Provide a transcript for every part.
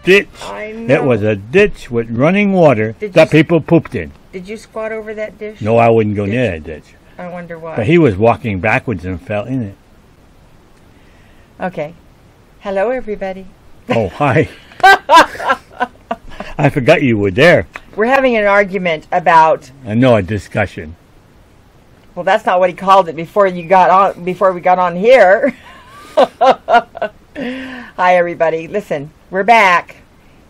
ditch. I know. It was a ditch with running water that people pooped in. Did you squat over that dish? No, I wouldn't go near that ditch. I wonder why. But he was walking backwards and fell in it. Okay. Hello, everybody. Oh, hi. I forgot you were there. We're having an argument about... I know, a discussion. Well, that's not what he called it before we got on here. Hi, everybody. Listen, we're back.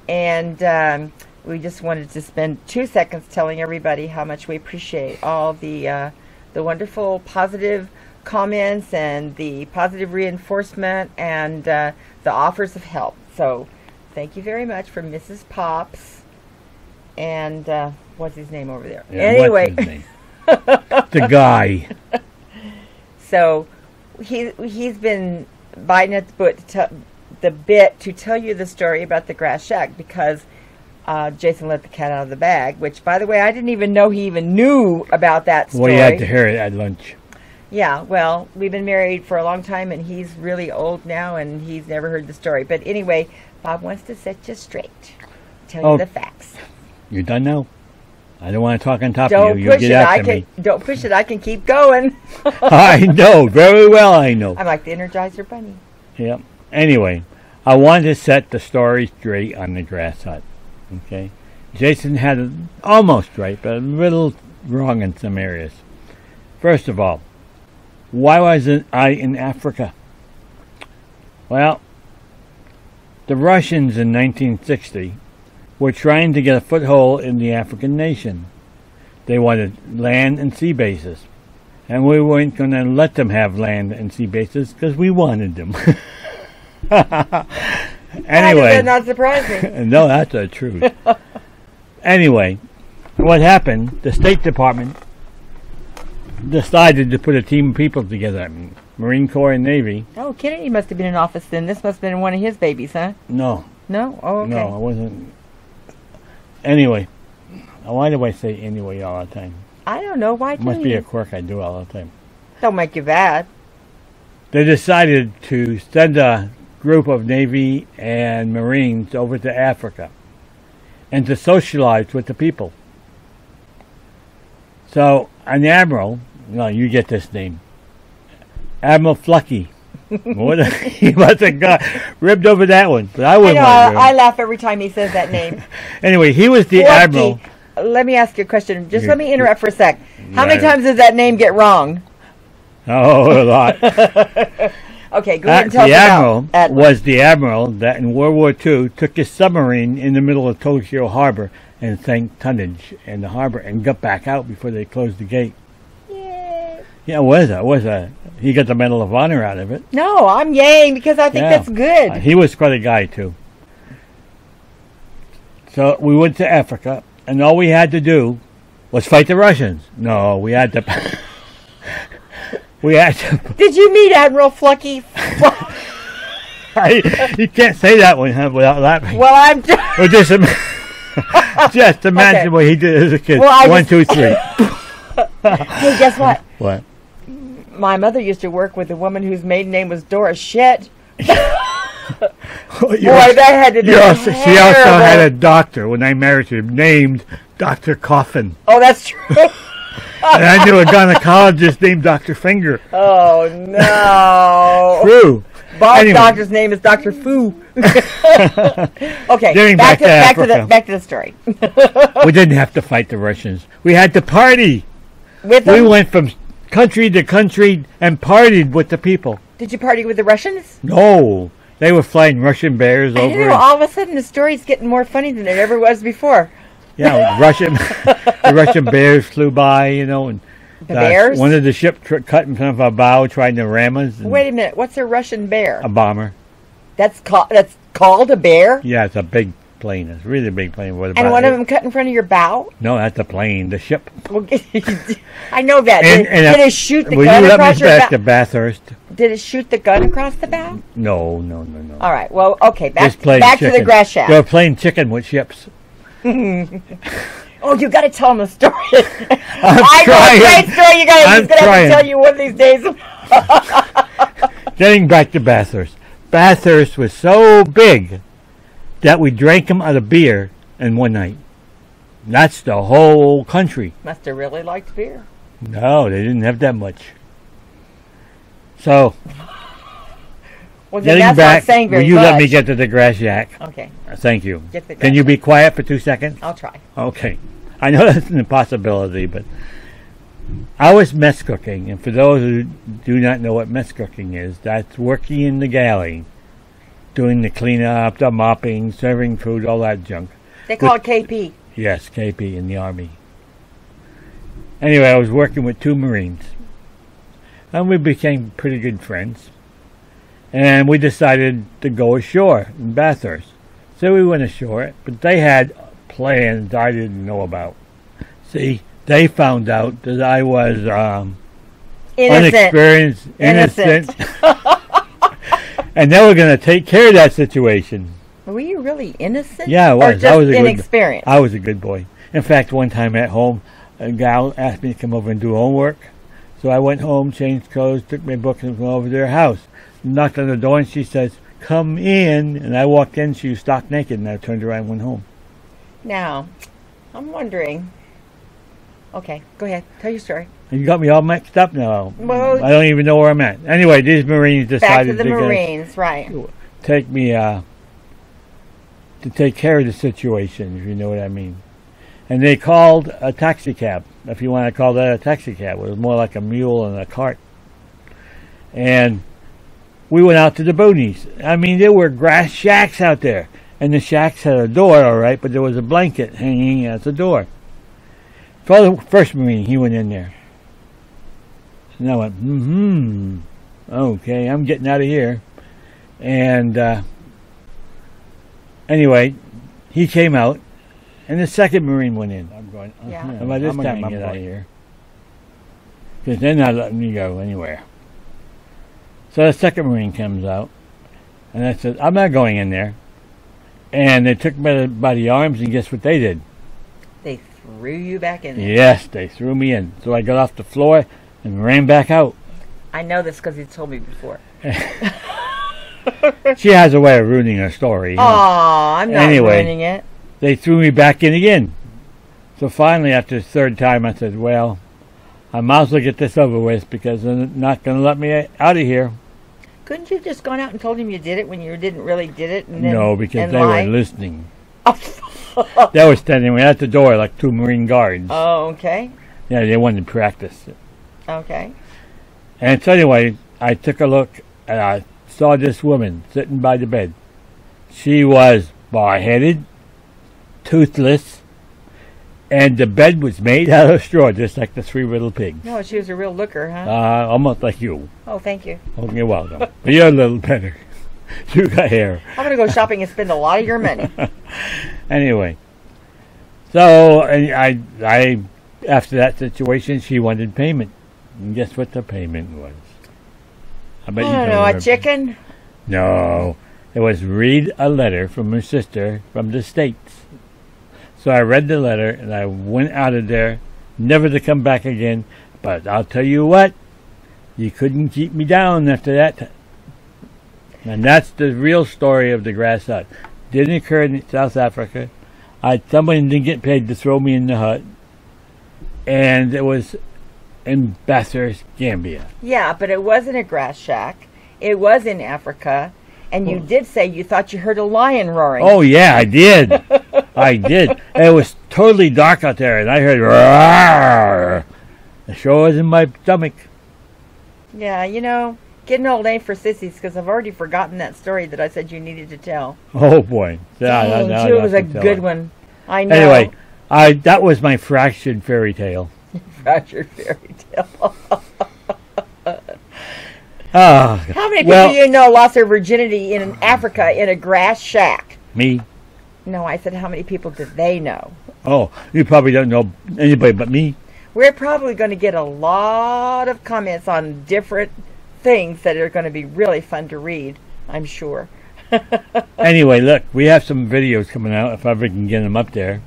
And we just wanted to spend 2 seconds telling everybody how much we appreciate all the wonderful positive comments and the positive reinforcement and the offers of help. So thank you very much from Mrs. Pops and what's his name over there? Yeah, anyway, what's his name? The guy. So he's been biting at the bit to tell you the story about the grass shack because Jason let the cat out of the bag, which, by the way, I didn't even know he even knew about that story. Well, you had to hear it at lunch. Yeah, well, we've been married for a long time, and he's really old now, and he's never heard the story. But anyway, Bob wants to set you straight, tell you the facts. You're done now? I don't want to talk on top of you. You get after me. Don't push it. I can keep going. I know. Very well I know. I'm like the Energizer Bunny. Yep. Anyway, I wanted to set the story straight on the grass hut. Okay? Jason had it almost right, but a little wrong in some areas. First of all, why wasn't I in Africa? Well, the Russians in 1960 were trying to get a foothold in the African nation. They wanted land and sea bases. And we weren't going to let them have land and sea bases because we wanted them. Anyway. That's not surprising. No, that's the truth. Anyway, what happened, the State Department decided to put a team of people together. I mean, Marine Corps and Navy. Oh, Kennedy must have been in office then. This must have been one of his babies, huh? No. No? Oh, okay. No, it wasn't. Anyway. Why do I say anyway all the time? I don't know. Why do you? Must be a quirk I do all the time. Don't make you bad. They decided to send a group of Navy and Marines over to Africa and to socialize with the people. So, an Admiral, no, you get this name, Admiral Flucky. He must have got ribbed over that one, but I wouldn't. I laugh every time he says that name. Anyway, he was the Flucky. Admiral. Let me ask you a question. Just let me interrupt for a sec. How many times does that name get wrong? Oh, a lot. Okay, go ahead and tell us about Admiral was the Admiral that in World War II took his submarine in the middle of Tokyo Harbor and sank tonnage in the harbor and got back out before they closed the gate. Yay. Yeah, it was a. He got the Medal of Honor out of it. No, I'm yaying because I think that's good. He was quite a guy, too. So we went to Africa, and all we had to do was fight the Russians. No, we had to... Did you meet Admiral Flucky? You can't say that one without laughing. Well, I'm just imagine what he did as a kid. Well, 1, 2, 3. Hey, guess what? What? My mother used to work with a woman whose maiden name was Dora Shit. Boy, that had to be terrible. She also had a doctor when I married her named Dr. Coffin. Oh, that's true. And I knew a gynecologist named Dr. Finger. Oh, no. True. Bob's doctor's name is Dr. Fu. Okay, back to the story. We didn't have to fight the Russians. We had to party. With them? We went from country to country and partied with the people. Did you party with the Russians? No. They were flying Russian bears over. I know, all of a sudden the story's getting more funny than it ever was before. Yeah, the Russian bears flew by, and the bears? One of the ships cut in front of a bow trying to ram us. Wait a minute, what's a Russian bear? A bomber. That's called a bear? Yeah, it's a big plane. It's a really big plane. And one of them cut in front of your bow? No, that's the plane. The ship. I know that. Did it shoot the gun across your bow? Will you let me back to Bathurst? Did it shoot the gun across the bow? No. All right. Well, okay. Back to the grass shack. They were playing chicken with ships. Oh, you got to tell them a story. I know a great story. He's going to have to tell you one of these days. Getting back to Bathurst. Bathurst was so big that we drank them out of beer in one night. That's the whole country. Must have really liked beer. No, they didn't have that much. So, Well, then getting that's back, not saying very will you much. let me get to the grass shack? Okay, Thank you. get the Can you be quiet for 2 seconds? I'll try. Okay. I know that's an impossibility, but I was mess cooking, and for those who do not know what mess cooking is, that's working in the galley, doing the cleanup, the mopping, serving food, all that junk. They call it KP. Yes, KP in the Army. Anyway, I was working with 2 Marines, and we became pretty good friends. And we decided to go ashore in Bathurst. So we went ashore, but they had plans I didn't know about. See, they found out that I was unexperienced, innocent. And they were going to take care of that situation. Were you really innocent? Yeah, I was. Or just I was inexperienced? I was a good boy. In fact, one time at home, a gal asked me to come over and do homework. So I went home, changed clothes, took my book, and went over to their house. Knocked on the door, and she says, "Come in." And I walked in. She was stark naked, and I turned around and went home. Now, I'm wondering. Okay, go ahead. Tell your story. You got me all mixed up now. Well, I don't even know where I'm at. Anyway, these Marines back decided to the Marines, right? take me to take care of the situation, if you know what I mean. And they called a taxicab, if you want to call that a taxicab. It was more like a mule and a cart. And we went out to the boonies. I mean, there were grass shacks out there. And the shacks had a door, all right, but there was a blanket hanging at the door. So the first Marine, he went in there. And I went, okay, I'm getting out of here. And anyway, he came out, and the second Marine went in. I'm going, by this time I get out of here. Because they're not letting me go anywhere. So the second Marine comes out, and I said, I'm not going in there. And they took me by the arms, and guess what they did? They threw you back in there. Yes, they threw me in. So I got off the floor and ran back out. I know this because you told me before. She has a way of ruining her story. Oh, I'm not ruining it. They threw me back in again. So finally, after the third time, I said, well, I might as well get this over with because they're not going to let me out of here. Couldn't you have just gone out and told him you did it when you didn't really did it? And then, no, because they were listening. They were standing at the door like 2 Marine guards. Oh, okay. Yeah, they wanted to practice. Okay. And so anyway, I took a look and I saw this woman sitting by the bed. She was bar-headed, toothless, and the bed was made out of straw, just like the 3 Little Pigs. No, she was a real looker, huh? Almost like you. Oh, thank you. Oh, you're welcome. But you're a little better. You got hair. I'm going to go shopping and spend a lot of your money. Anyway, so I after that situation, she wanted payment. And guess what the payment was? I bet I don't know, a chicken? No. It was read a letter from her sister from the States. So I read the letter and I went out of there, never to come back again. But I'll tell you what, you couldn't keep me down after that. And that's the real story of the grass hut. Didn't occur in South Africa. Somebody didn't get paid to throw me in the hut. And it was in Bathurst, Gambia. Yeah, but it wasn't a grass shack. It was in Africa. And you did say you thought you heard a lion roaring. Oh, yeah, I did. I did. And it was totally dark out there, and I heard roar. The sure was in my stomach. Yeah, you know, getting old ain't for sissies because I've already forgotten that story that I said you needed to tell. Oh, boy. Dang, it was a good one. I know. Anyway, that was my fractured fairy tale. Fractured fairy tale. How many people do you know lost their virginity in Africa in a grass shack? Me. No, I said how many people did they know? Oh, you probably don't know anybody but me. We're probably going to get a lot of comments on different things that are going to be really fun to read, I'm sure. Anyway, look, we have some videos coming out if I ever can get them up there.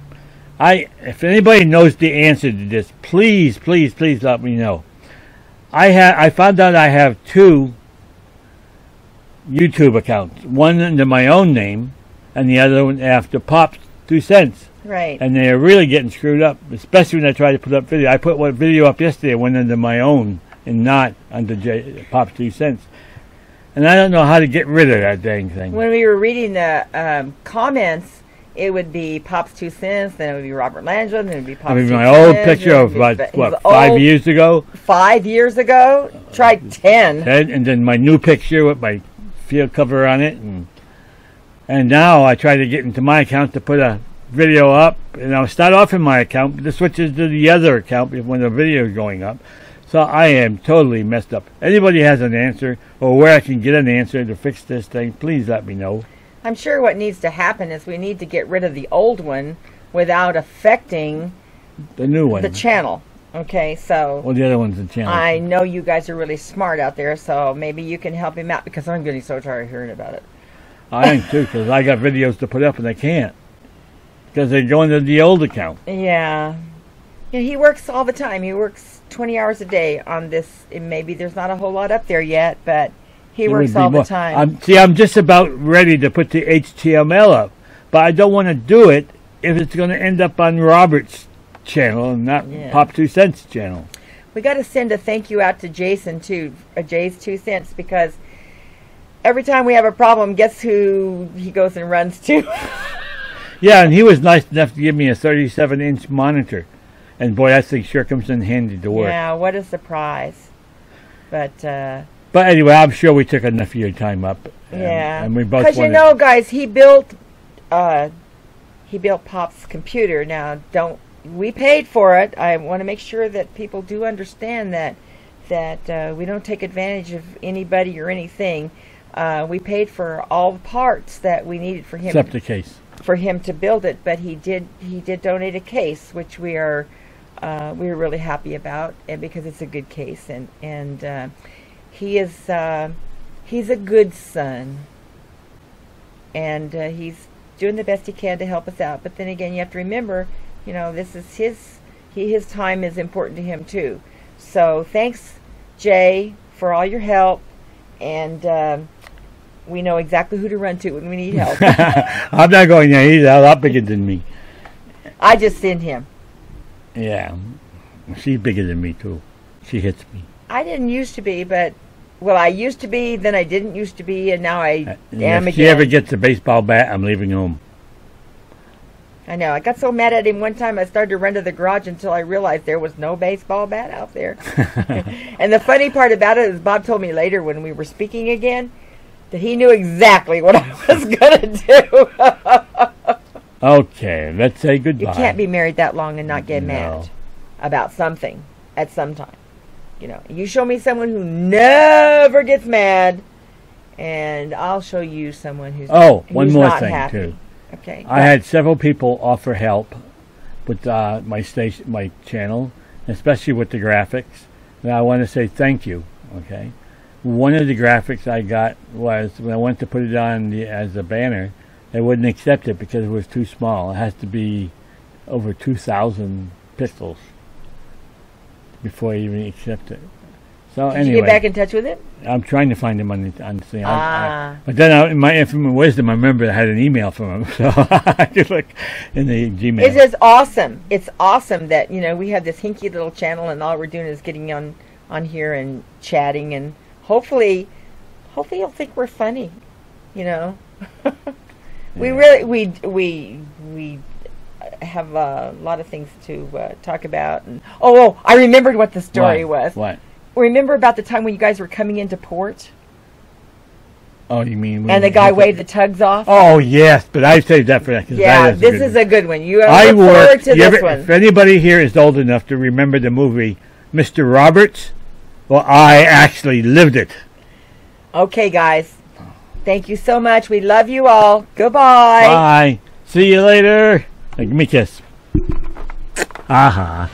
If anybody knows the answer to this, please, please, please let me know. I found out I have 2 YouTube accounts. One under my own name, and the other one after Pop's 2 cents. Right. And they're really getting screwed up, especially when I try to put up video. I put one video up yesterday, went under my own and not under Pop's 2 cents. And I don't know how to get rid of that dang thing. When we were reading the comments, it would be Pop's 2 cents, then it would be Robert Langell, then it would be Pop's 2 cents. My old picture of about, what, 5 years ago? 5 years ago? Try 10. And then my new picture with my field cover on it. And now I try to get into my account to put a video up. And I'll start off in my account, but it switches to the other account when the video is going up. So I am totally messed up. Anybody has an answer or where I can get an answer to fix this thing, please let me know. I'm sure what needs to happen is we need to get rid of the old one without affecting the new one, the channel. Okay, so well, the other one's the channel. I know you guys are really smart out there, so maybe you can help him out because I'm getting so tired of hearing about it. I am too, because I got videos to put up and I can't because they're going to the old account. Yeah, he works all the time. He works 20 hours a day on this. And maybe there's not a whole lot up there yet, but he works all the time. I'm just about ready to put the HTML up, but I don't want to do it if it's going to end up on Robert's channel and not Pop 2 Cents channel. We got to send a thank you out to Jason too, Jay's 2 cents, because every time we have a problem, guess who he goes and runs to? Yeah, and he was nice enough to give me a 37-inch monitor. And boy, that thing sure comes in handy to work. Yeah, what a surprise. But anyway, I'm sure we took enough of your time up. Yeah. And we both because, you know, guys, he built Pop's computer. Now, we paid for it. I want to make sure that people do understand that we don't take advantage of anybody or anything. We paid for all the parts that we needed for him. Except the case. For him to build it, but he did donate a case, which we were really happy about, and because it's a good case, and he's a good son, and he's doing the best he can to help us out. But then again, you have to remember, you know, this is his time is important to him too. So thanks, Jay, for all your help, and we know exactly who to run to when we need help. I'm not going there. He's a lot bigger than me. I just send him. Yeah. She's bigger than me, too. She hits me. I didn't used to be, but... Well, I used to be, then I didn't used to be, and now I am again. If she ever gets a baseball bat, I'm leaving home. I know. I got so mad at him one time, I started to run to the garage until I realized there was no baseball bat out there. And the funny part about it is Bob told me later when we were speaking again, that he knew exactly what I was going to do. Okay, let's say goodbye. You can't be married that long and not get mad about something at some time. You know, you show me someone who never gets mad, and I'll show you someone who's one more not thing happy. Too. Okay. I had several people offer help with my channel, especially with the graphics. And I want to say thank you. Okay. One of the graphics I got was when I went to put it on as a banner, they wouldn't accept it because it was too small. It has to be over 2,000 pixels before you even accept it. So Did anyway, you get back in touch with him? I'm trying to find him on the thing. But then in my infinite wisdom, I remember I had an email from him, so I could look in the Gmail. It's just awesome. It's awesome that we have this hinky little channel, and all we're doing is getting on here and chatting, and hopefully you'll think we're funny. We have a lot of things to talk about. And I remembered what the story was. What? Remember about the time when you guys were coming into port? Oh, you mean? And the guy waved the tugs off? Oh, yes, but I saved that for that. Yeah, this is a good one. You look forward to this one. If anybody here is old enough to remember the movie Mr. Roberts, well, I actually lived it. Okay, guys. Thank you so much. We love you all. Goodbye. Bye. See you later. Give me a kiss. Aha.